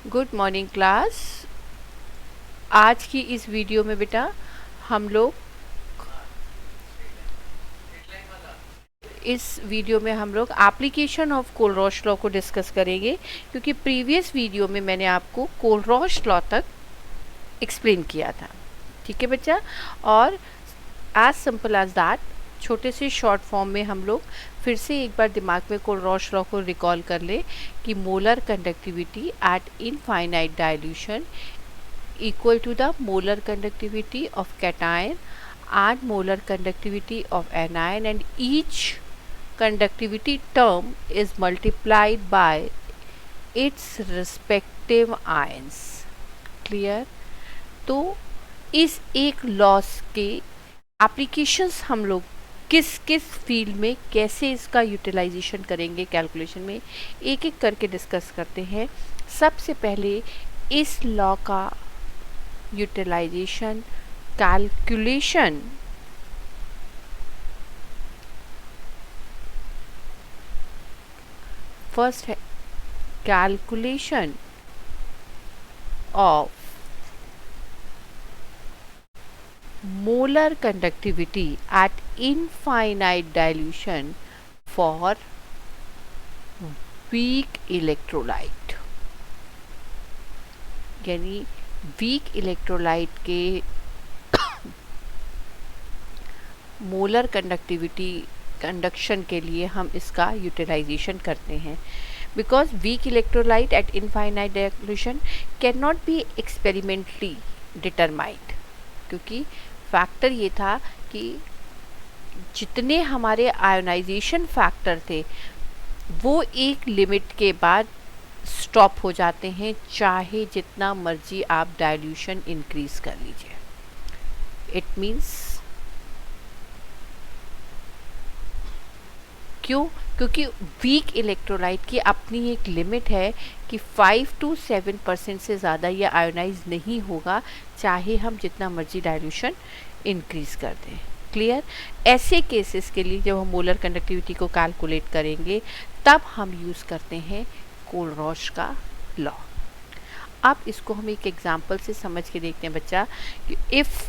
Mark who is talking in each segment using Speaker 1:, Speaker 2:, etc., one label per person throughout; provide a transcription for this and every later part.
Speaker 1: Good morning class. आज की इस वीडियो में बेटा हम लोग एप्लीकेशन ऑफ कोलरॉश लॉ को डिस्कस करेंगे, क्योंकि प्रीवियस वीडियो में मैंने आपको कोलरॉश लॉ तक एक्सप्लेन किया था। ठीक है बच्चा, और एज सिंपल एज दैट छोटे से शॉर्ट फॉर्म में हम लोग फिर से एक बार दिमाग में कोलरॉश लॉ को रिकॉल कर ले कि molar conductivity at infinite dilution equal to the molar conductivity of cation and molar conductivity of anion, and each conductivity term is multiplied by its respective ions. Clear? तो इस एक loss के applications हम लोग किस किस फील्ड में कैसे इसका यूटिलाइजेशन करेंगे कैलकुलेशन में, एक एक करके डिस्कस करते हैं। सबसे पहले इस लॉ का यूटिलाइजेशन कैलकुलेशन फर्स्ट है calculation of molar conductivity at infinite dilution for weak electrolyte, यानी वीक इलेक्ट्रोलाइट के मोलर कंडक्शन के लिए हम इसका यूटिलाइजेशन करते हैं। Because weak electrolyte eight infinite dilution can not be experimentally determined, क्योंकि फैक्टर ये था कि जितने हमारे आयोनाइजेशन फैक्टर थे वो एक लिमिट के बाद स्टॉप हो जाते हैं, चाहे जितना मर्जी आप डाइल्यूशन इंक्रीज कर लीजिए। इट मीन्स क्यों? क्योंकि वीक इलेक्ट्रोलाइट की अपनी एक लिमिट है कि 5 to 7% से ज़्यादा ये आयोनाइज नहीं होगा, चाहे हम जितना मर्जी डाइल्यूशन इंक्रीज कर दें। क्लियर? ऐसे केसेस के लिए जब हम मोलर कंडक्टिविटी को कैलकुलेट करेंगे तब हम यूज़ करते हैं कोलरॉश का लॉ। अब इसको हम एक एग्जांपल से समझ के देखते हैं बच्चा कि if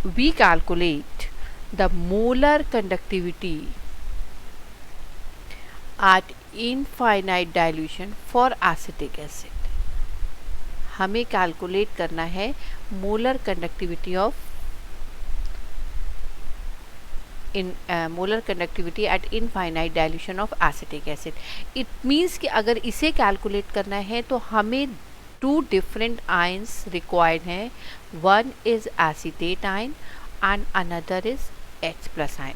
Speaker 1: we calculate the molar conductivity at infinite dilution for acetic acid, हमें कैलकुलेट करना है molar conductivity of molar conductivity at infinite dilution of acetic acid. It means कि अगर इसे कैलकुलेट करना है तो हमें 2 डिफरेंट आयंस रिक्वायर्ड हैं। One is acetate ion and another is H+ ion.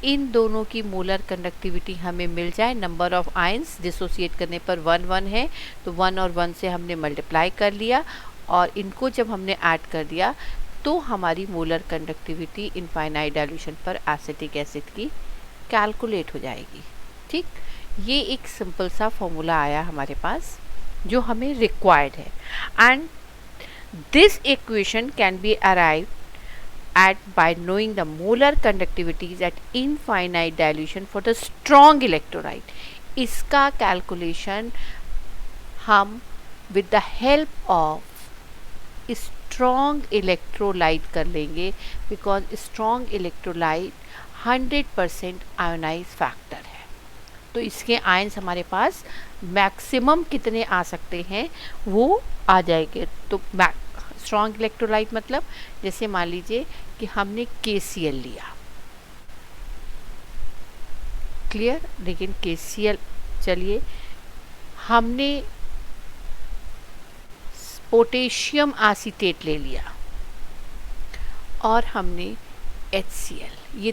Speaker 1: इन दोनों की मोलर कंडक्टिविटी हमें मिल जाए, नंबर ऑफ आयंस डिसोसिएट करने पर 1 1 है, तो 1 और 1 से हमने मल्टीप्लाई कर लिया और इनको जब हमने ऐड कर दिया तो हमारी मोलर कंडक्टिविटी इनफाइनाइट डाइल्यूशन पर एसिटिक एसिड की कैलकुलेट हो जाएगी। ठीक, ये एक सिंपल सा फॉर्मूला आया हमारे पास जो हमें रिक्वायर्ड है, and this equation can be arrive at by knowing the molar conductivities at infinite dilution for the strong electrolyte। इसका कैलकुलेशन हम with the help of strong electrolyte कर लेंगे, because strong electrolyte 100% ionize factor है। तो इसके ions हमारे पास maximum कितने आ सकते हैं वो आ जाएंगे। तो स्ट्रॉन्ग इलेक्ट्रोलाइट मतलब जैसे मान लीजिए कि हमने KCl लिया, क्लियर? लेकिन KCl, चलिए हमने पोटेशियम एसीटेट ले लिया और हमने HCl, ये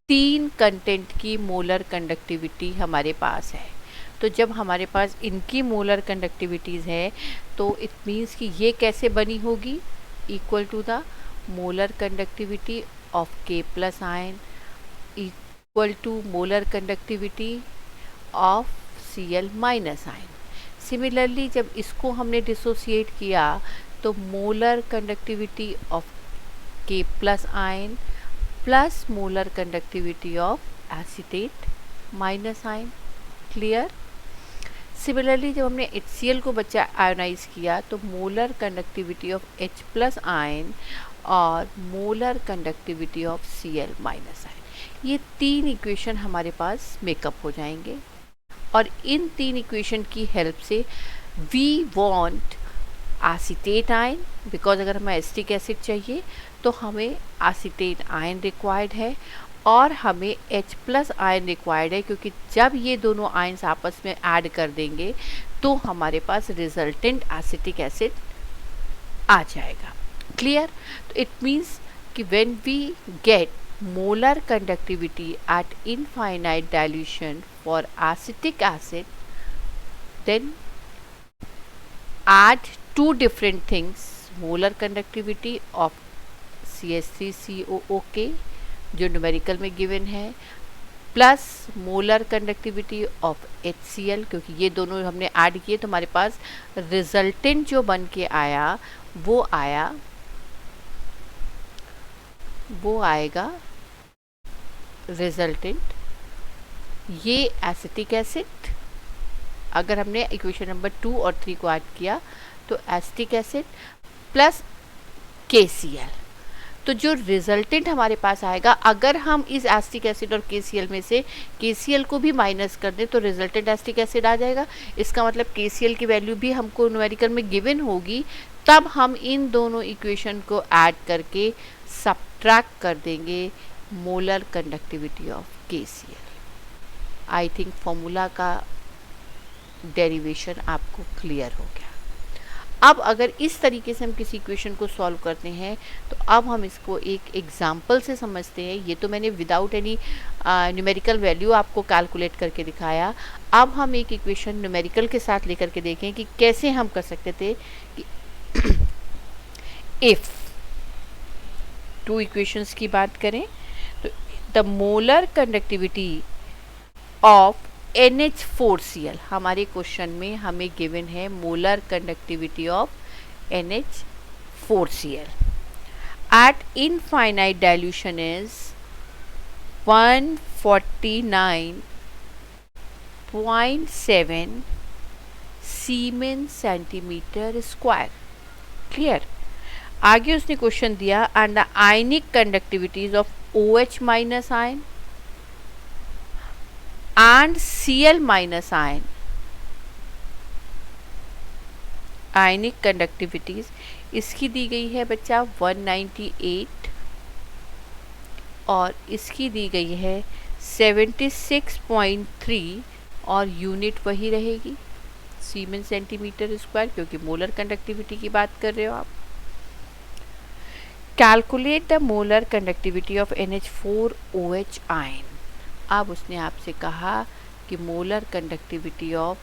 Speaker 1: 3 कंटेंट की मोलर कंडक्टिविटी हमारे पास है। तो जब हमारे पास इनकी मोलर कंडक्टिविटीज़ है तो इट मीन्स कि ये कैसे बनी होगी, equal to the molar conductivity of K+ ion equal to molar conductivity of Cl- ion. Similarly जब इसको हमने डिसोसिएट किया तो molar conductivity of K+ ion plus molar conductivity of acetate- ion. Clear? Similarly जब हमने HCl को बच्चा ionise किया तो molar conductivity of H plus ion और molar conductivity of Cl minus ion, ये 3 इक्वेशन हमारे पास मेकअप हो जाएंगे। और इन 3 इक्वेशन की हेल्प से we want acetate ion, because अगर हमें एसिटिक एसिड चाहिए तो हमें एसीटेट आयन रिक्वायर्ड है और हमें H प्लस आयन रिक्वायर्ड है, क्योंकि जब ये दोनों आयन्स आपस में ऐड कर देंगे तो हमारे पास रिजल्टेंट एसिटिक एसिड आ जाएगा। क्लियर? तो इट मीन्स कि when we get molar conductivity at infinite dilution for acetic acid, then add two different things, molar conductivity of CH3COOK जो न्यूमेरिकल में गिवन है, plus molar conductivity of HCl, क्योंकि ये दोनों हमने ऐड किए तो हमारे पास रिजल्टेंट जो बन के आया वो आएगा रिजल्टेंट ये एसिटिक एसिड। अगर हमने इक्वेशन नंबर 2 और 3 को ऐड किया तो एसिटिक एसिड प्लस KCl, तो जो रिजल्टेंट हमारे पास आएगा, अगर हम इस एसिटिक एसिड और KCl में से KCl को भी माइनस कर दें तो रिजल्टेंट एसिटिक एसिड आ जाएगा। इसका मतलब KCl की वैल्यू भी हमको न्यूमेरिकल में गिवन होगी, तब हम इन दोनों इक्वेशन को ऐड करके सब्ट्रैक्ट कर देंगे molar conductivity of KCl। I think formula का डेरिवेशन आपको क्लियर हो गया। अब अगर इस तरीके से हम किसी इक्वेशन को सॉल्व करते हैं तो अब हम इसको एक एग्जाम्पल से समझते हैं। ये तो मैंने विदाउट एनी न्यूमेरिकल वैल्यू आपको कैलकुलेट करके दिखाया। अब हम एक इक्वेशन न्यूमेरिकल के साथ लेकर के देखें कि कैसे हम कर सकते थे कि इफ़ 2 इक्वेशंस की बात करें तो the molar conductivity of NH4Cl, हमारे क्वेश्चन में हमें गिवन है molar conductivity of NH4Cl at infinite dilution is 149.7 siemens centimetre square. Clear? आगे उसने क्वेश्चन दिया and the ionic conductivities of OH minus ion and Cl minus ion, ionic conductivities इसकी दी गई है बच्चा 198 और इसकी दी गई है 76.3 और यूनिट वही रहेगी सीमेन सेंटीमीटर स्क्वायर, क्योंकि मोलर कंडक्टिविटी की बात कर रहे हो आप। Calculate the molar conductivity of NH4OH ion. अब उसने आपसे कहा कि molar conductivity of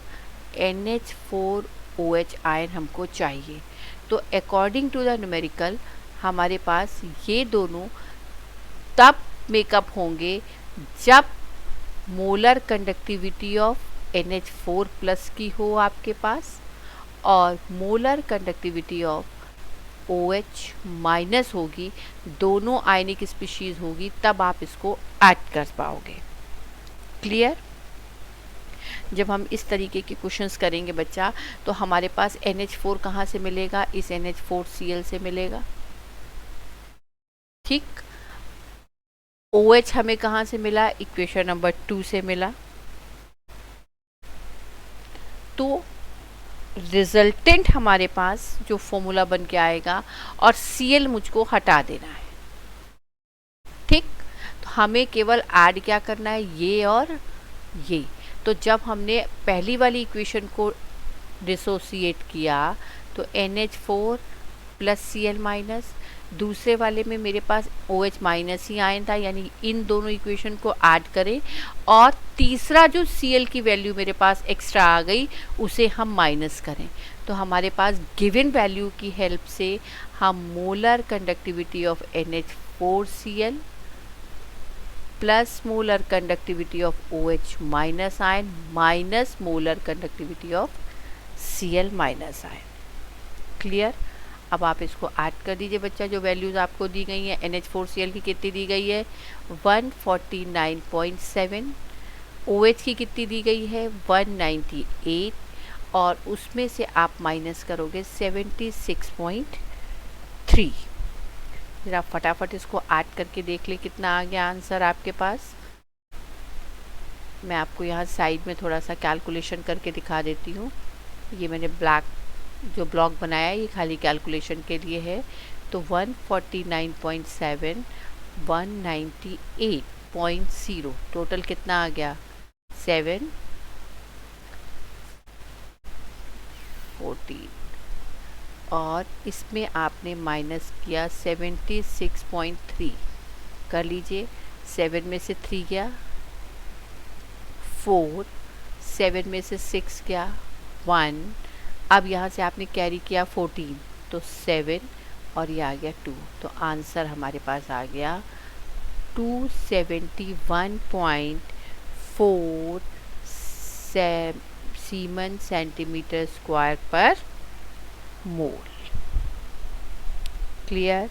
Speaker 1: NH4OH ion हमको चाहिए, तो अकॉर्डिंग टू द न्यूमेरिकल हमारे पास ये दोनों तब मेकअप होंगे जब molar conductivity of NH4 plus की हो आपके पास और molar conductivity of OH minus होगी, दोनों आयनिक स्पीशीज होगी, तब आप इसको ऐड कर पाओगे। क्लियर? जब हम इस तरीके के क्वेश्चंस करेंगे बच्चा तो हमारे पास NH4 कहाँ से मिलेगा? इस NH4Cl से मिलेगा। ठीक? OH हमें कहाँ से मिला? इक्वेशन नंबर 2 से मिला। तो रिजल्टेंट हमारे पास जो फॉर्मूला बन के आएगा और Cl मुझको हटा देना है। ठीक? तो हमें केवल ऐड क्या करना है? ये और ये। तो जब हमने पहली वाली इक्वेशन को डिसोसिएट किया तो NH4 प्लस Cl माइनस, दूसरे वाले में मेरे पास OH माइनस ही आयन था, यानी इन दोनों इक्वेशन को ऐड करें और तीसरा जो Cl की वैल्यू मेरे पास एक्स्ट्रा आ गई उसे हम माइनस करें। तो हमारे पास गिवन वैल्यू की हेल्प से हम molar conductivity of NH4Cl plus molar conductivity of OH minus ion minus molar conductivity of Cl minus ion. Clear? अब आप इसको ऐड कर दीजिए बच्चा। जो वैल्यूज़ आपको दी गई हैं NH4Cl की कितनी दी गई है? 149.7। OH की कितनी दी गई है? 198 और उसमें से आप माइनस करोगे 76.3। ज़रा फटाफट इसको ऐड करके देख ले कितना आ गया आंसर आपके पास। मैं आपको यहाँ साइड में थोड़ा सा कैलकुलेशन करके दिखा देती हूँ। ये मैंने ब्लैक जो ब्लॉक बनाया है ये खाली कैलकुलेशन के लिए है। तो 149.7 198.0 टोटल कितना आ गया 714 और इसमें आपने माइनस किया 76.3 कर लीजिए। 7 में से 3 गया 4, 7 में से 6 गया 1, अब यहाँ से आपने कैरी किया 14 तो 7 और ये आ गया 2। तो आंसर हमारे पास आ गया 271.4 सीमन सेंटीमीटर स्क्वायर पर मोल। क्लियर?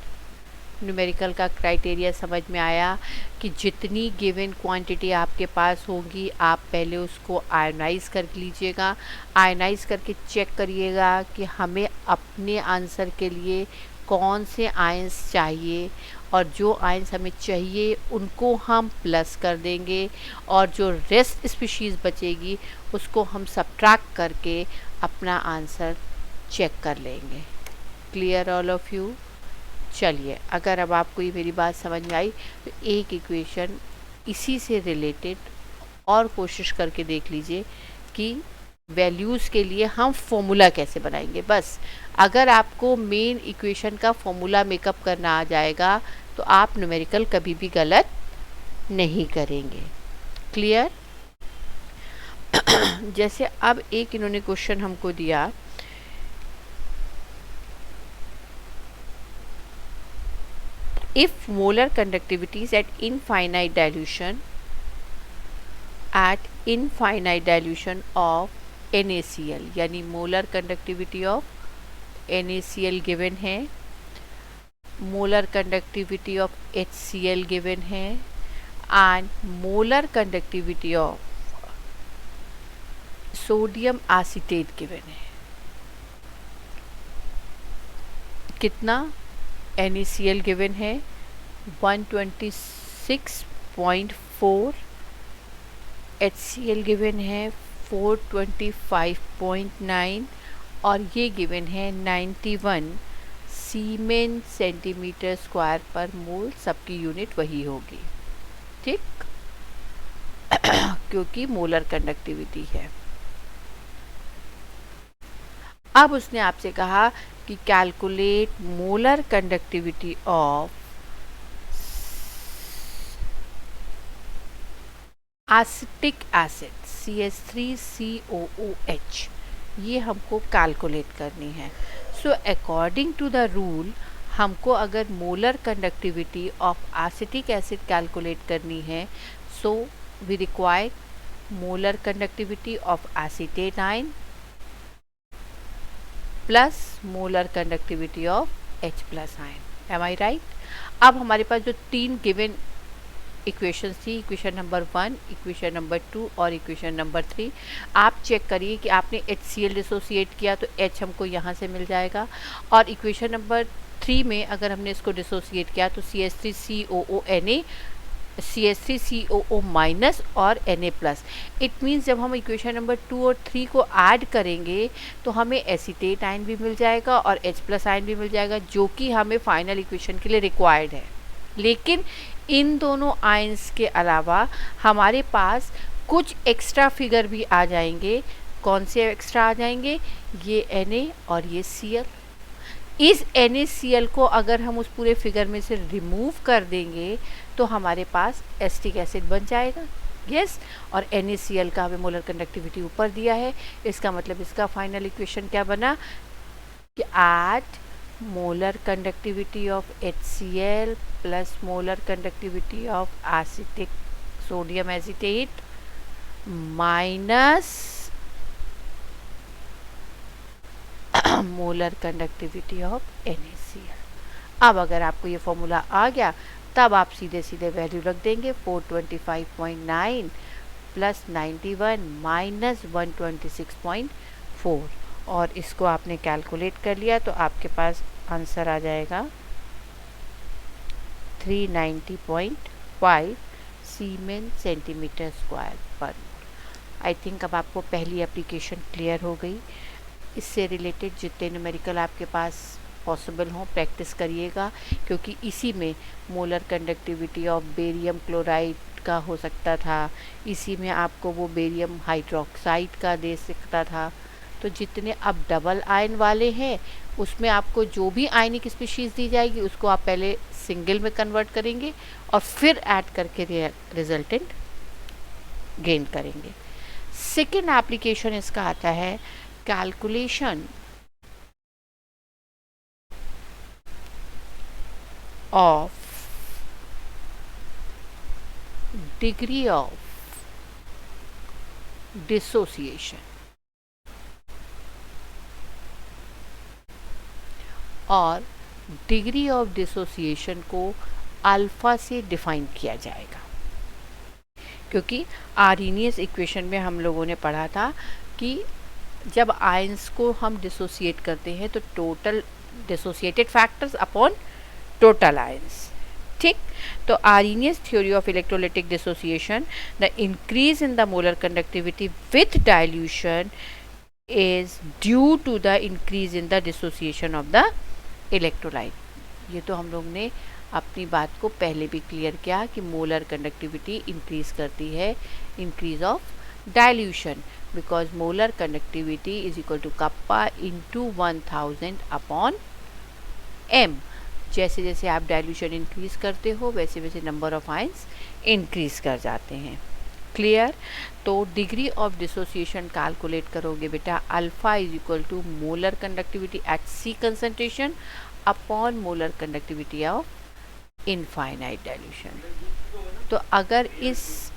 Speaker 1: न्यूमेरिकल का क्राइटेरिया समझ में आया कि जितनी गिवन क्वांटिटी आपके पास होगी आप पहले उसको आयनाइज कर लीजिएगा। आयनाइज करके चेक करिएगा कि हमें अपने आंसर के लिए कौन से आयंस चाहिए और जो आयंस हमें चाहिए उनको हम प्लस कर देंगे और जो रेस्ट स्पीशीज़ बचेगी उसको हम सब्ट्रैक्ट करके अपना आंसर चेक कर लेंगे। Clear all of you? चलिए, अगर अब आपको ये मेरी बात समझ में आई तो एक इक्वेशन इसी से रिलेटेड और कोशिश करके देख लीजिए कि वैल्यूज़ के लिए हम फॉर्मूला कैसे बनाएंगे। बस अगर आपको मेन इक्वेशन का फॉर्मूला मेकअप करना आ जाएगा तो आप न्यूमेरिकल कभी भी गलत नहीं करेंगे। क्लियर? जैसे अब एक इन्होंने क्वेश्चन हमको दिया, if molar conductivities at infinite dilution of NaCl, यानी molar conductivity of NaCl given है, molar conductivity of HCl given है and molar conductivity of sodium acetate given है। कितना NaCl गिवन है 126.4, HCl गिवन है 425.9 और ये गिवन है 91 सीमेन सेंटीमीटर स्क्वायर पर मोल। सबकी यूनिट वही होगी, ठीक, क्योंकि मोलर कंडक्टिविटी है। अब उसने आपसे कहा कि calculate molar conductivity of acetic acid CH3COOH, ये हमको कैलकुलेट करनी है। So according to the rule हमको अगर molar conductivity of acetic acid calculate करनी है so we require molar conductivity of acetate ion plus molar conductivity of H plus ion. Am I right? अब हमारे पास जो तीन गिवन इक्वेशन थी, इक्वेशन नंबर 1, इक्वेशन नंबर 2 और इक्वेशन नंबर 3, आप चेक करिए कि आपने HCl डिसोसिएट किया तो H हमको यहाँ से मिल जाएगा और इक्वेशन नंबर 3 में अगर हमने इसको डिसोसिएट किया तो CH3COO माइनस और Na प्लस। इट मीन्स जब हम इक्वेशन नंबर 2 और 3 को ऐड करेंगे तो हमें एसीटेट आयन भी मिल जाएगा और H प्लस आयन भी मिल जाएगा, जो कि हमें फाइनल इक्वेशन के लिए रिक्वायर्ड है। लेकिन इन दोनों आयंस के अलावा हमारे पास कुछ एक्स्ट्रा फिगर भी आ जाएंगे। कौन से एक्स्ट्रा आ जाएंगे? ये Na और ये Cl। इस NaCl को अगर हम उस पूरे फिगर में से रिमूव कर देंगे तो हमारे पास एसिटिक एसिड बन जाएगा। यस, और NaCl का हमें मोलर कंडक्टिविटी ऊपर दिया है। इसका मतलब इसका फाइनल इक्वेशन क्या बना कि at molar conductivity of HCl plus molar conductivity of acetic sodium acetate minus molar conductivity of NaCl। अब अगर आपको ये फॉर्मूला आ गया तब आप सीधे सीधे वैल्यू रख देंगे 425.9 प्लस 91 माइनस 126.4 4 और इसको आपने कैलकुलेट कर लिया तो आपके पास आंसर आ जाएगा 390.5 सीमेन सेंटीमीटर स्क्वायर पर। आई थिंक अब आपको पहली एप्लीकेशन क्लियर हो गई। इससे रिलेटेड जितने न्यूमेरिकल आपके पास पॉसिबल हों प्रैक्टिस करिएगा, क्योंकि इसी में molar conductivity of barium chloride का हो सकता था, इसी में आपको वो बेरियम हाइड्रोक्साइड का दे सकता था। तो जितने अब डबल आयन वाले हैं उसमें आपको जो भी आयनिक स्पीशीज़ दी जाएगी उसको आप पहले सिंगल में कन्वर्ट करेंगे और फिर ऐड करके रिजल्टेंट गेन करेंगे। सेकेंड एप्लीकेशन इसका आता है calculation of degree of dissociation और डिग्री ऑफ डिसोसिएशन को अल्फा से डिफाइन किया जाएगा, क्योंकि आर्हेनियस इक्वेशन में हम लोगों ने पढ़ा था कि जब आयंस को हम डिसोसिएट करते हैं तो total dissociated factors upon total ions. ठीक, तो Arrhenius theory of electrolytic dissociation, the increase in the molar conductivity with dilution is due to the increase in the dissociation of the electrolyte. ये तो हम लोग ने अपनी बात को पहले भी क्लियर किया कि मोलर कंडक्टिविटी इंक्रीज करती है increase of dilution, because molar conductivity is equal to kappa into 1000 upon m। जैसे जैसे आप डाइल्यूशन इंक्रीज करते हो वैसे वैसे नंबर ऑफ आयंस इंक्रीज कर जाते हैं। क्लियर? तो डिग्री ऑफ डिसोसिएशन कैलकुलेट करोगे बेटा, alpha is equal to molar conductivity at C concentration upon molar conductivity of infinite dilution. तो अगर इस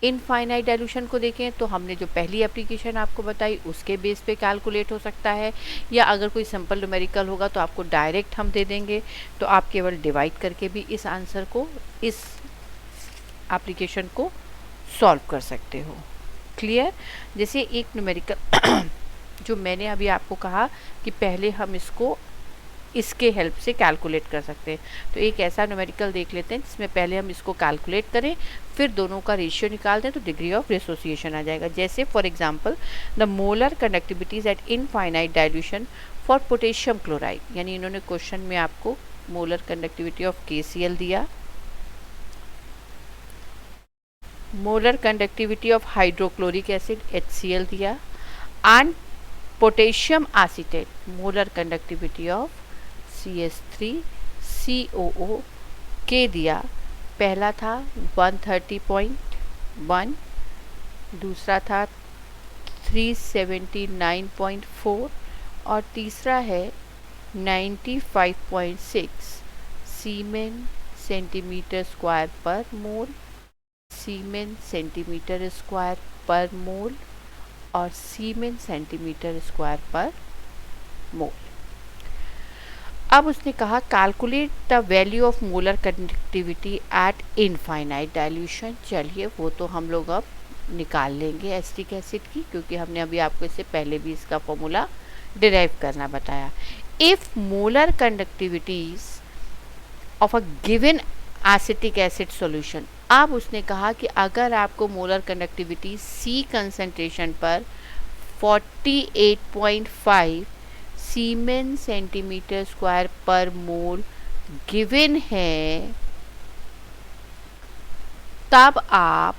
Speaker 1: इनफाइनाइट डाइल्यूशन को देखें तो हमने जो पहली एप्लीकेशन आपको बताई उसके बेस पे कैलकुलेट हो सकता है, या अगर कोई सिंपल न्यूमेरिकल होगा तो आपको डायरेक्ट हम दे देंगे, तो आप केवल डिवाइड करके भी इस आंसर को, इस एप्लीकेशन को सॉल्व कर सकते हो। क्लियर? जैसे एक न्यूमेरिकल जो मैंने अभी आपको कहा कि पहले हम इसको इसके हेल्प से कैलकुलेट कर सकते हैं, तो एक ऐसा न्यूमेरिकल देख लेते हैं जिसमें पहले हम इसको कैलकुलेट करें फिर दोनों का रेशियो निकाल दें तो डिग्री ऑफ डिसोसिएशन आ जाएगा। जैसे for example the molar conductivities eight infinite dilution for potassium chloride, यानी इन्होंने क्वेश्चन में आपको मोलर कंडक्टिविटी ऑफ KCl दिया, molar conductivity of hydrochloric acid HCl दिया, and potassium acetate molar conductivity of CH3COO के दिया। पहला था 130.1, दूसरा था 379.4 और तीसरा है 95.6 सीमेन सेंटीमीटर स्क्वायर पर मोल, सीमेन सेंटीमीटर स्क्वायर पर मोल और सीमेन सेंटीमीटर स्क्वायर पर मोल। अब उसने कहा calculate the value of molar conductivity at infinite dilution. चलिए वो तो हम लोग अब निकाल लेंगे एसिटिक एसिड की, क्योंकि हमने अभी आपको इससे पहले भी इसका फॉर्मूला डिराइव करना बताया। If molar conductivities of a given acetic acid solution, अब उसने कहा कि अगर आपको मोलर कंडक्टिविटी C कंसंट्रेशन पर 48.5 सीमेन सेंटीमीटर स्क्वायर पर मोल गिवन है, तब आप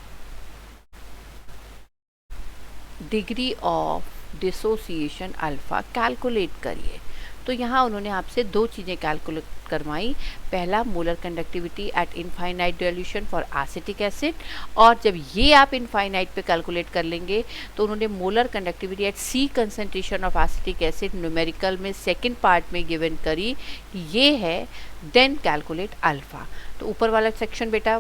Speaker 1: degree of dissociation alpha calculate करिए। तो यहाँ उन्होंने आपसे दो चीज़ें कैलकुलेट करवाई, पहला molar conductivity at infinite dilution for acetic acid, और जब ये आप इनफाइनाइट पे कैलकुलेट कर लेंगे तो उन्होंने molar conductivity at C concentration of acetic acid numerical में सेकंड पार्ट में गिवन करी कि ये है, देन कैलकुलेट अल्फा। तो ऊपर वाला सेक्शन बेटा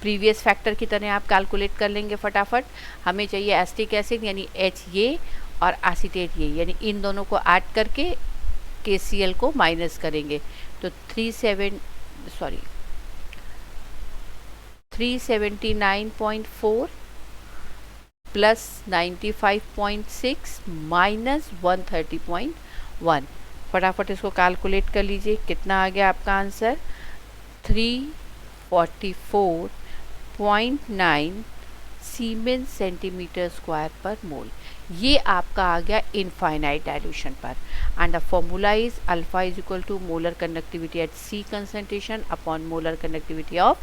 Speaker 1: प्रीवियस फैक्टर की तरह आप कैलकुलेट कर लेंगे फटाफट। हमें चाहिए एसिटिक एसिड यानी H ये और एसीटेट ये, यानी इन दोनों को ऐड करके KCl को माइनस करेंगे तो 379.4 प्लस 95.6 माइनस 130.1। फटाफट इसको कैलकुलेट कर लीजिए, कितना आ गया आपका आंसर? 344.9 सीमेंस सेंटीमीटर स्क्वायर पर मोल। ये आपका आ गया इनफाइनाइट डाइल्यूशन पर। And the formula is alpha is equal to molar conductivity at C concentration upon molar conductivity of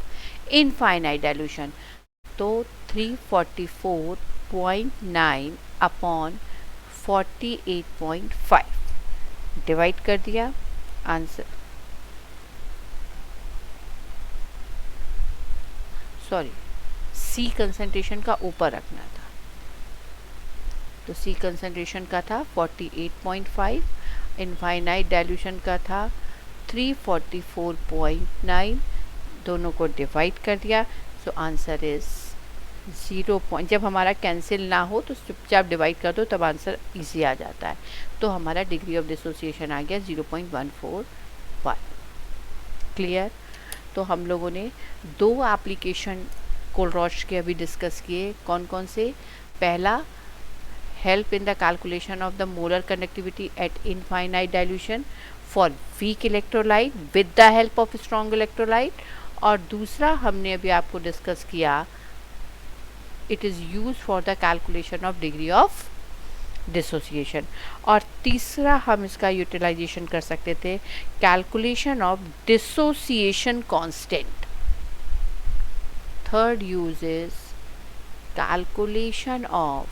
Speaker 1: infinite dilution. तो 344.9 अपॉन 48.5 डिवाइड कर दिया, आंसर सॉरी सी कंसंट्रेशन का ऊपर रखना था, तो सी कंसंट्रेशन का था 48.5, इनफाइनाइट डाइल्यूशन का था 344.9, दोनों को डिवाइड कर दिया। So answer is 0. जब हमारा कैंसिल ना हो तो चुपचाप डिवाइड कर दो, तब आंसर इजी आ जाता है। तो हमारा डिग्री ऑफ डिसोसिएशन आ गया 0.141। क्लियर? तो हम लोगों ने 2 एप्लीकेशन कोलरॉच के अभी डिस्कस किए। कौन कौन से? पहला, help in the calculation of the molar conductivity at infinite dilution for weak electrolyte with the help of strong electrolyte. और दूसरा हमने अभी आपको डिस्कस किया, it is use for the calculation of degree of dissociation. और तीसरा हम इसका यूटिलाइजेशन कर सकते थे, calculation of dissociation constant. Third use is calculation of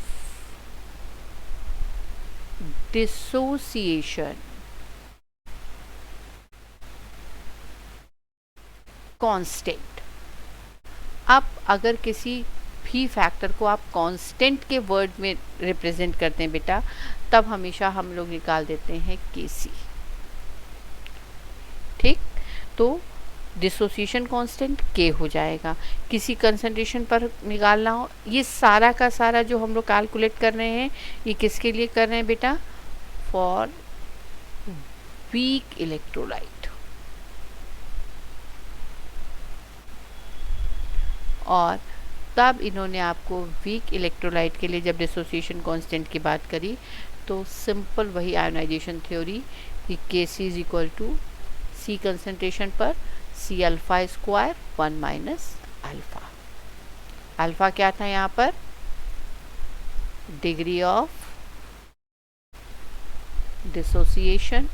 Speaker 1: dissociation constant. अब अगर किसी भी फैक्टर को आप कांस्टेंट के वर्ड में रिप्रेजेंट करते हैं बेटा, तब हमेशा हम लोग निकाल देते हैं केसी। ठीक? तो डिसोसिएशन कांस्टेंट के हो जाएगा। किसी कंसंट्रेशन पर निकालना हो, ये सारा का सारा जो हम लोग कैलकुलेट कर रहे हैं, ये किसके लिए कर रहे हैं बेटा? For weak electrolyte. और तब इन्होंने आपको वीक इलेक्ट्रोलाइट के लिए जब डिसोसिएशन कांस्टेंट की बात करी, तो सिंपल वही आयोनाइजेशन थ्योरी कि K C is equal to C concentration पर C alpha square 1 minus alpha. Alpha क्या था यहाँ पर? डिग्री ऑफ डिसोसिएशन,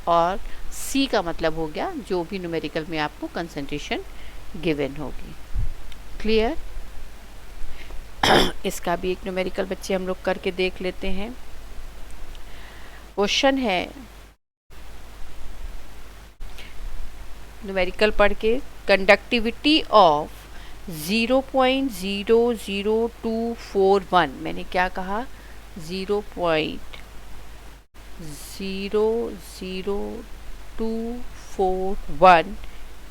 Speaker 1: और सी का मतलब हो गया जो भी न्यूमेरिकल में आपको कंसंट्रेशन गिवन होगी। क्लियर? इसका भी एक न्यूमेरिकल बच्चे हम लोग करके देख लेते हैं। क्वेश्चन है, न्यूमेरिकल पढ़ के, कंडक्टिविटी ऑफ 0.00241, मैंने क्या कहा? 0.00241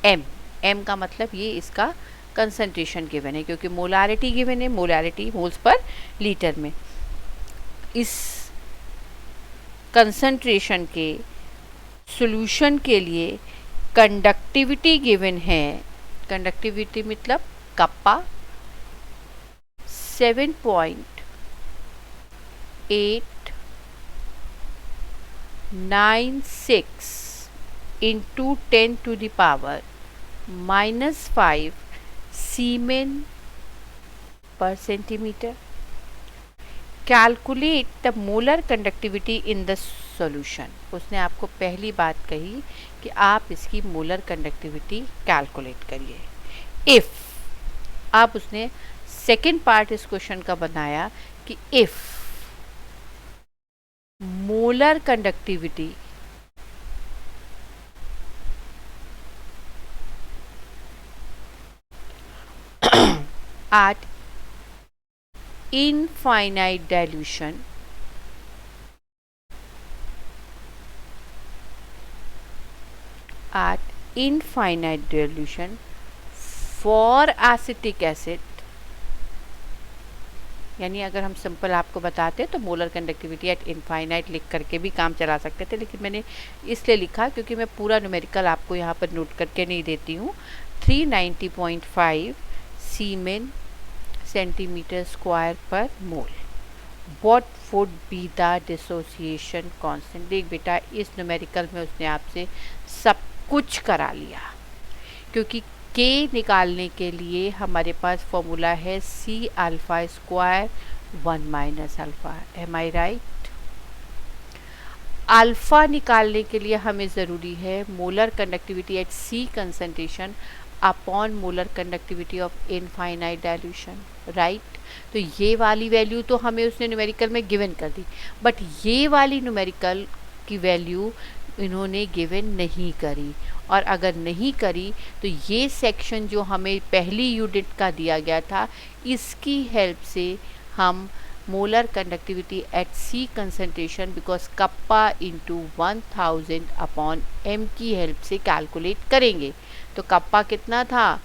Speaker 1: एम। एम का मतलब ये इसका कंसंट्रेशन गिवन है, क्योंकि मोलारिटी गिवन है, मोलारिटी मोल्स पर लीटर में। इस कंसंट्रेशन के सॉल्यूशन के लिए कंडक्टिविटी गिवन है, कंडक्टिविटी मतलब kappa 7.896 into 10 to the power -5 सीमेन पर centimetre. Calculate the molar conductivity in the solution. उसने आपको पहली बात कही कि आप इसकी मोलर कंडक्टिविटी कैलकुलेट करिए। इफ़, आप उसने सेकेंड पार्ट इस क्वेश्चन का बनाया कि if molar conductivity at infinite dilution for acetic acid, यानी अगर हम सिंपल आपको बताते तो मोलर कंडक्टिविटी एट इनफाइनाइट लिख करके भी काम चला सकते थे, लेकिन मैंने इसलिए लिखा क्योंकि मैं पूरा न्यूमेरिकल आपको यहाँ पर नोट करके नहीं देती हूँ। 390.5 सीमेन सेंटीमीटर स्क्वायर पर मोल। What would be the dissociation constant? देख बेटा, इस न्यूमेरिकल में उसने आपसे सब कुछ करा लिया, क्योंकि K निकालने के लिए हमारे पास फॉर्मूला है C alpha square 1 minus alpha. Am I right? Alpha निकालने के लिए हमें ज़रूरी है molar conductivity at C concentration upon molar conductivity of infinite dilution, right? तो ये वाली वैल्यू तो हमें उसने न्यूमेरिकल में गिवन कर दी, बट ये वाली न्यूमेरिकल की वैल्यू इन्होंने गिवन नहीं करी। और अगर नहीं करी तो ये सेक्शन जो हमें पहली यूनिट का दिया गया था, इसकी हेल्प से हम molar conductivity at C concentration because kappa into 1000 upon m की हेल्प से कैलकुलेट करेंगे। तो कप्पा कितना था?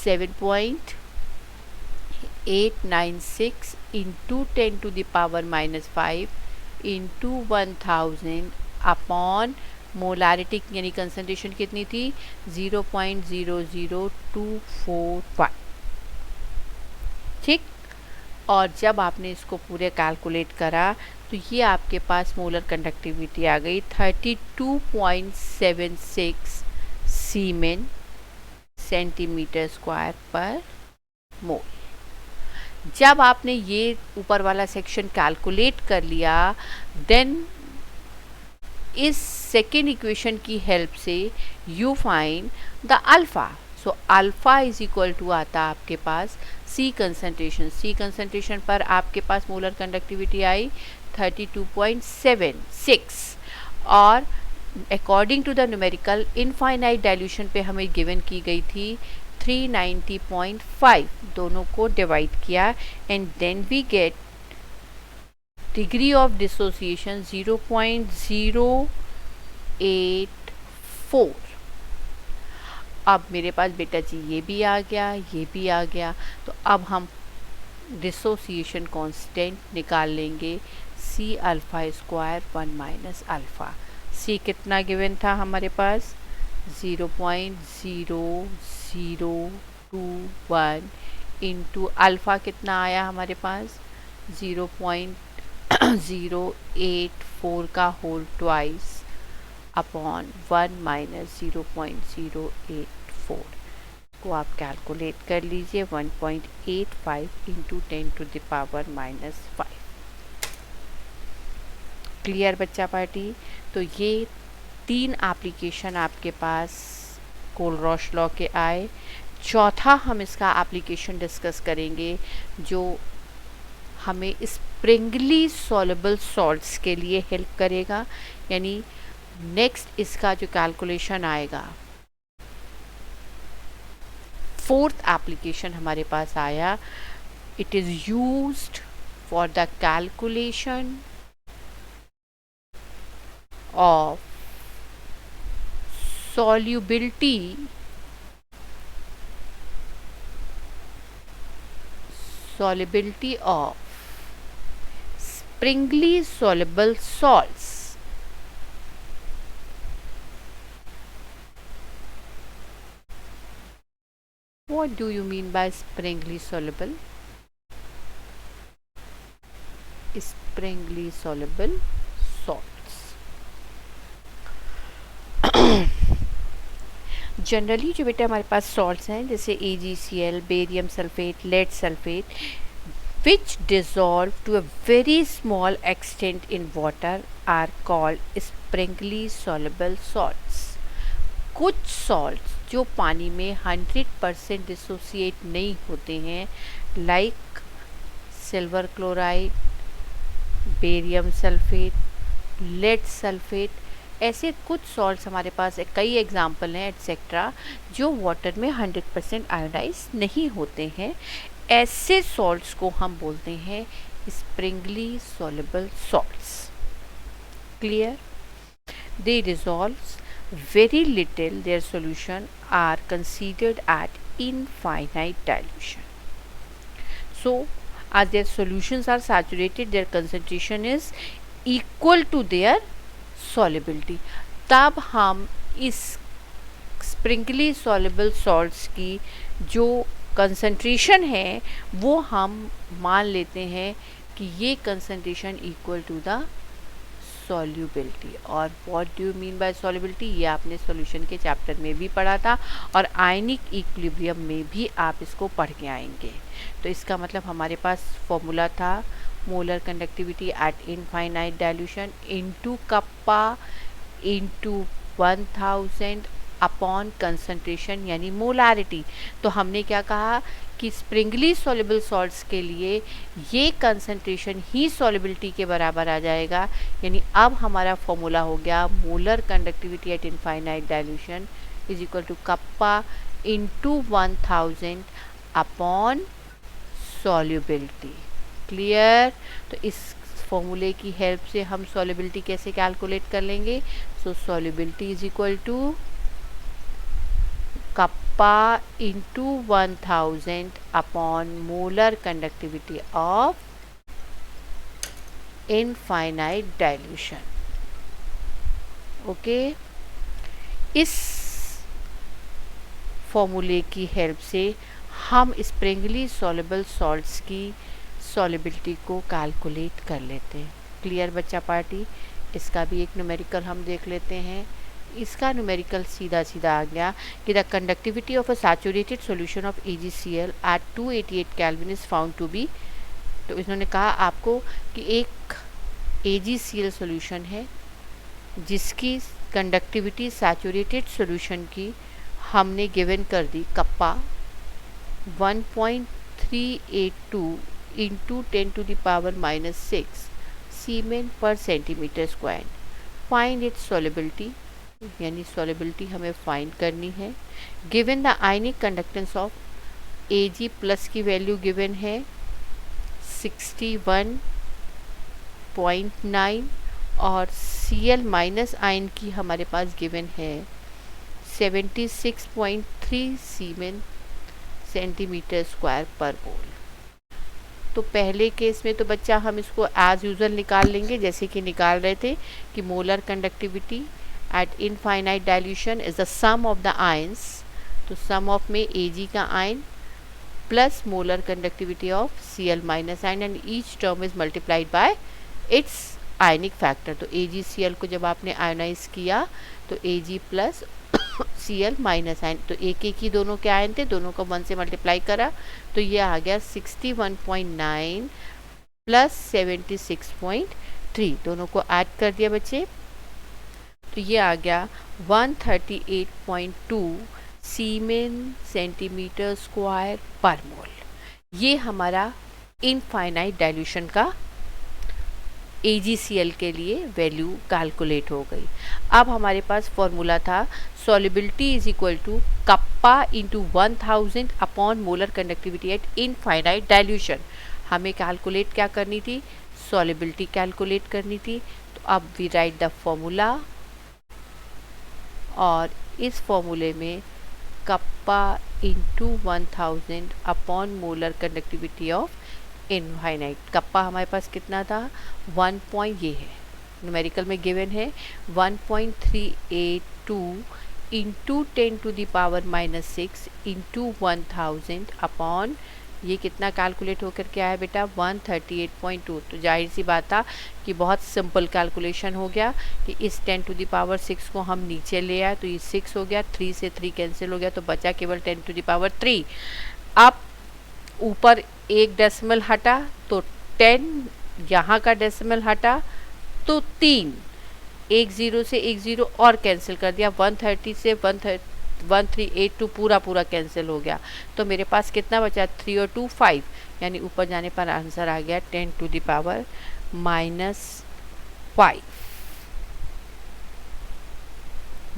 Speaker 1: 7.896 into 10 to the power -5 into 1000 upon molarity यानी कंसंट्रेशन कितनी थी? 0.00241। ठीक। और जब आपने इसको पूरे कैलकुलेट करा तो ये आपके पास मोलर कंडक्टिविटी आ गई 32.76 सीमेन सेंटीमीटर स्क्वायर पर मोल। जब आपने ये ऊपर वाला सेक्शन कैलकुलेट कर लिया, देन इस सेकेंड इक्वेशन की हेल्प से you find the alpha. So alpha is equal to आता आपके पास C कंसंट्रेशन। C कंसंट्रेशन पर आपके पास मोलर कंडक्टिविटी आई 32.76 और according to the numerical infinite dilution पे हमें गिवन की गई थी 390.5। दोनों को डिवाइड किया and then we get degree of dissociation 0.084। अब मेरे पास बेटा जी ये भी आ गया, ये भी आ गया, तो अब हम डिसोसिएशन कांस्टेंट निकाल लेंगे C alpha square 1 minus alpha. C कितना गिवन था हमारे पास? 0.0021 इंटू अल्फ़ा कितना आया हमारे पास? 0.084 का होल ट्वाइस अपॉन 1 माइनस 0.084 को आप कैलकुलेट कर लीजिए। 1.85 into 10 to the power -5। Clear बच्चा पार्टी? तो ये 3 एप्लीकेशन आपके पास कोलरॉश लॉ के आए। चौथा हम इसका एप्लीकेशन डिस्कस करेंगे जो हमें स्प्रिंगली सॉल्युबल सॉल्ट्स के लिए हेल्प करेगा। यानी नेक्स्ट इसका जो कैलकुलेशन आएगा, 4th एप्लीकेशन हमारे पास आया, it is used for the calculation of solubility of springly soluble salts. What do you mean by springly soluble? Springly soluble salts. Generally जो बेटा हमारे पास सॉल्ट्स हैं जैसे AgCl, barium sulphate, lead sulphate, which dissolve to a very small extent in water are called sparingly soluble salts. कुछ salts जो पानी में 100% डिसोसिएट नहीं होते हैं, like silver chloride, barium sulphate, lead sulphate, ऐसे कुछ सॉल्ट्स हमारे पास कई एग्जाम्पल हैं एट्सेट्रा जो वाटर में 100% आयोडाइज नहीं होते हैं। ऐसे सॉल्ट्स को हम बोलते हैं Sprüngli soluble salts. Clear? They dissolves very little, their solution are considered at infinite dilution. So as their solutions are saturated, their concentration is equal to their solubility. तब हम इस sprinkly soluble salts की जो concentration है वो हम मान लेते हैं कि ये concentration equal to the solubility. और what do you mean by solubility, ये आपने सॉल्यूशन के चैप्टर में भी पढ़ा था और आयनिक इक्विलिब्रियम में भी आप इसको पढ़ के आएंगे। तो इसका मतलब हमारे पास फॉर्मूला था molar conductivity at infinite dilution into kappa into 1000 upon concentration यानी मोलारिटी। तो हमने क्या कहा कि स्प्रिंगली सॉल्युबल सॉल्ट्स के लिए ये कंसंट्रेशन ही सॉल्युबिलिटी के बराबर आ जाएगा। यानी अब हमारा फॉर्मूला हो गया molar conductivity at infinite dilution is equal to kappa into 1000 upon solubility. Clear? तो इस फॉर्मूले की हेल्प से हम सॉल्युबिलिटी कैसे कैलकुलेट कर लेंगे? So solubility is equal to kappa into 1000 upon molar conductivity of infinite dilution. Okay, इस फॉर्मूले की हेल्प से हम स्प्रिंगली सॉल्युबल सॉल्ट्स की सॉल्युबिलिटी को कैलकुलेट कर लेते हैं। क्लियर बच्चा पार्टी? इसका भी एक न्यूमेरिकल हम देख लेते हैं। इसका न्यूमेरिकल सीधा सीधा आ गया कि the conductivity of a saturated solution of AgCl at 288 kelvin is found to be. तो इन्होंने कहा आपको कि एक AgCl सॉल्यूशन है जिसकी कंडक्टिविटी सैचुरेटेड सॉल्यूशन की हमने गिवन कर दी कप्पा 1.382 इंटू 10⁻⁻6 सीमेन पर centimetre square. Find its solubility, यानी सॉल्युबिलिटी हमें फाइंड करनी है। Given the ionic conductance of Ag plus की वैल्यू गिवन है 61.9 और Cl माइनस आयन की हमारे पास गिवन है 76.3 सीमेन सेंटीमीटर स्क्वायर पर मोल। तो पहले केस में तो बच्चा हम इसको एज यूजुअल निकाल लेंगे जैसे कि निकाल रहे थे कि molar conductivity at infinite dilution is the sum of the ions. तो सम ऑफ में Ag का ion plus molar conductivity of Cl minus ion and each term is multiplied by its ionic factor. तो AgCl को जब आपने ionise किया तो Ag plus Cl minus ion, तो एक एक ही दोनों के आयन थे, दोनों को 1 से मल्टीप्लाई करा तो ये आ गया 61.9 प्लस 76.3, दोनों को ऐड कर दिया बच्चे तो ये आ गया 138.2 सीमेन सेंटीमीटर स्क्वायर पर मोल। ये हमारा इनफाइनाइट डाइल्यूशन का AgCl के लिए वैल्यू कैलकुलेट हो गई। अब हमारे पास फॉर्मूला था solubility is equal to kappa into 1000 upon molar conductivity at infinite dilution. हमें कैलकुलेट क्या करनी थी? सॉल्युबिलिटी कैलकुलेट करनी थी। तो अब वी राइट द फॉर्मूला और इस फॉर्मूले में kappa into 1000 upon molar conductivity of infinite. Kappa हमारे पास कितना था? 1 पॉइंट, ये है न्यूमेरिकल में गिवन है 1.382 इंटू 10⁻⁻6 इंटू 1000 अपॉन ये कितना कैलकुलेट होकर के आया बेटा? 138.2। तो जाहिर सी बात था कि बहुत सिंपल कैलकुलेशन हो गया कि इस 10⁻6 को हम नीचे ले आए तो ये 6 हो गया, 3 से 3 कैंसिल हो गया तो बचा केवल 10⁻3। अब ऊपर एक डेसिमल हटा तो 10, यहाँ का डेसिमल हटा तो 3, एक ज़ीरो से एक ज़ीरो और कैंसिल कर दिया, 130 से 1382 पूरा कैंसिल हो गया। तो मेरे पास कितना बचा? 3 और 2 5, यानी ऊपर जाने पर आंसर आ गया 10⁻⁻5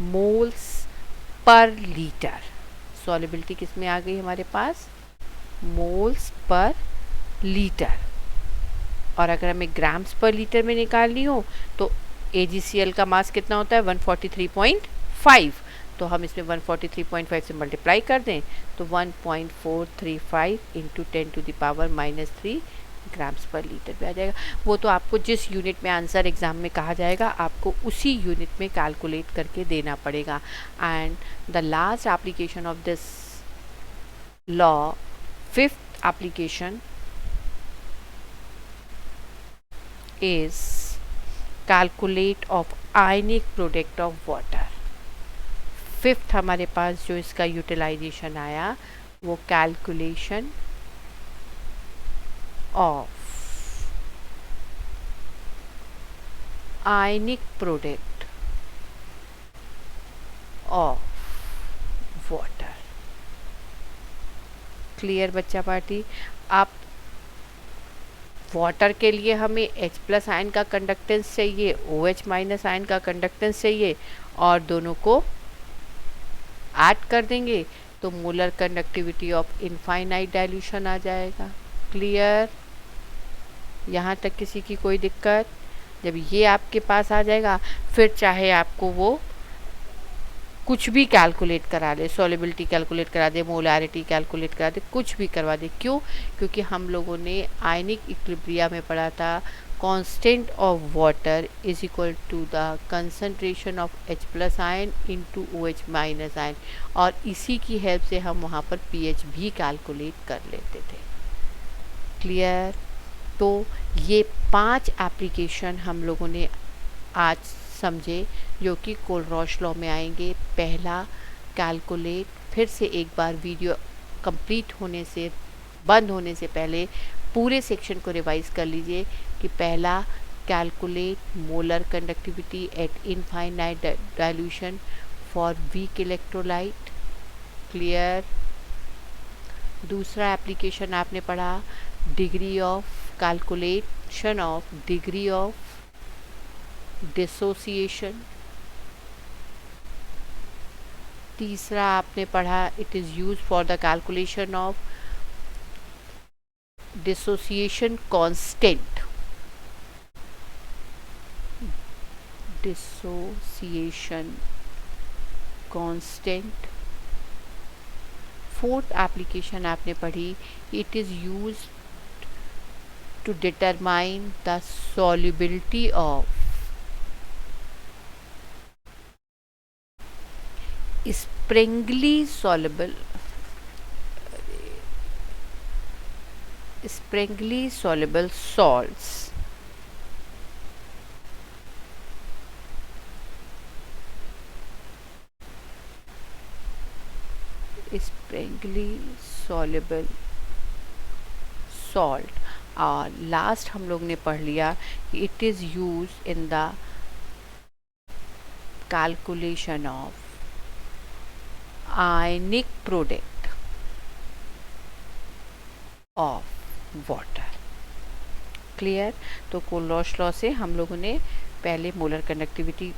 Speaker 1: मोल्स पर लीटर। सॉल्युबिलिटी किस में आ गई हमारे पास? Moles per litre. और अगर हमें ग्राम्स पर लीटर में निकालनी हो तो AgCl का मास कितना होता है? 143.5। तो हम इसमें 143.5 से मल्टीप्लाई कर दें तो 1.435 इंटू 10⁻³ ग्राम्स पर लीटर भी आ जाएगा। वो तो आपको जिस यूनिट में आंसर एग्ज़ाम में कहा जाएगा आपको उसी यूनिट में कैलकुलेट करके देना पड़ेगा। And the last application of this law, fifth application is calculate of ionic product of water. Fifth हमारे पास जो इसका यूटिलाइजेशन आया वो calculation of ionic product of water. Clear बच्चा पार्टी? आप वाटर के लिए हमें H+ आयन का कंडक्टेंस चाहिए, OH- आयन का कंडक्टेंस चाहिए और दोनों को ऐड कर देंगे तो molar conductivity of infinite dilution आ जाएगा। क्लियर? यहाँ तक किसी की कोई दिक्कत? जब ये आपके पास आ जाएगा फिर चाहे आपको वो कुछ भी कैलकुलेट करा दे, सॉल्युबिलिटी कैलकुलेट करा दे, मोलारिटी कैलकुलेट करा दे, कुछ भी करवा दे। क्यों? क्योंकि हम लोगों ने आयनिक इक्विलिब्रिया में पढ़ा था constant of water is equal to the concentration of H+ ion into OH- ion, और इसी की हेल्प से हम वहाँ पर pH भी कैलकुलेट कर लेते थे। क्लियर? तो ये 5 एप्लीकेशन हम लोगों ने आज समझे जो कि कोलरॉश लॉ में आएंगे। पहला, कैलकुलेट। फिर से एक बार वीडियो कंप्लीट होने से, बंद होने से पहले पूरे सेक्शन को रिवाइज कर लीजिए कि पहला, calculate molar conductivity at infinite dilution for weak electrolyte. Clear? दूसरा एप्लीकेशन आपने पढ़ा degree of calculation of degree of dissociation. तीसरा आपने पढ़ा it is use for the calculation of dissociation constant. Dissociation constant. Fourth application आपने पढ़ी it is use to determine the solubility of springly soluble salts springly soluble salt। और last हम लोग ने पढ़ लिया कि it is use in the calculation of ionic product of water. Clear? तो कोलरॉश लॉ से हम लोगों ने पहले मोलर कंडक्टिविटी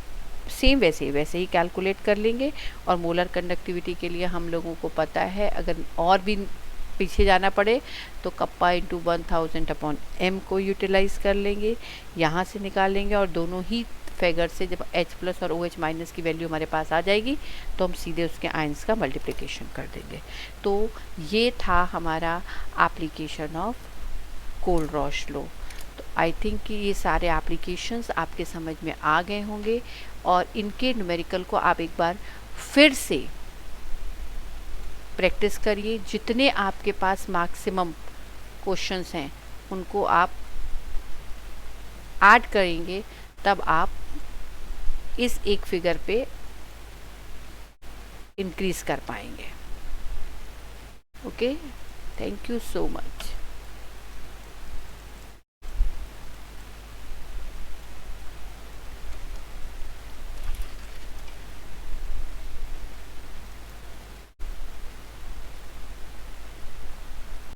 Speaker 1: सेम वैसे ही कैलकुलेट कर लेंगे, और मोलर कंडक्टिविटी के लिए हम लोगों को पता है अगर और भी पीछे जाना पड़े तो कप्पा इंटू 1000/m को यूटिलाइज कर लेंगे, यहाँ से निकाल लेंगे, और दोनों ही फिगर से जब H+ और OH- की वैल्यू हमारे पास आ जाएगी तो हम सीधे उसके आयंस का मल्टीप्लिकेशन कर देंगे। तो ये था हमारा एप्लीकेशन ऑफ कोलरॉश लॉ। तो आई थिंक कि ये सारे एप्लीकेशंस आपके समझ में आ गए होंगे, और इनके न्यूमेरिकल को आप एक बार फिर से प्रैक्टिस करिए। जितने आपके पास मैक्सिमम क्वेश्चंस हैं उनको आप ऐड करेंगे तब आप इस एक फिगर पे इंक्रीज कर पाएंगे। Okay, thank you so much.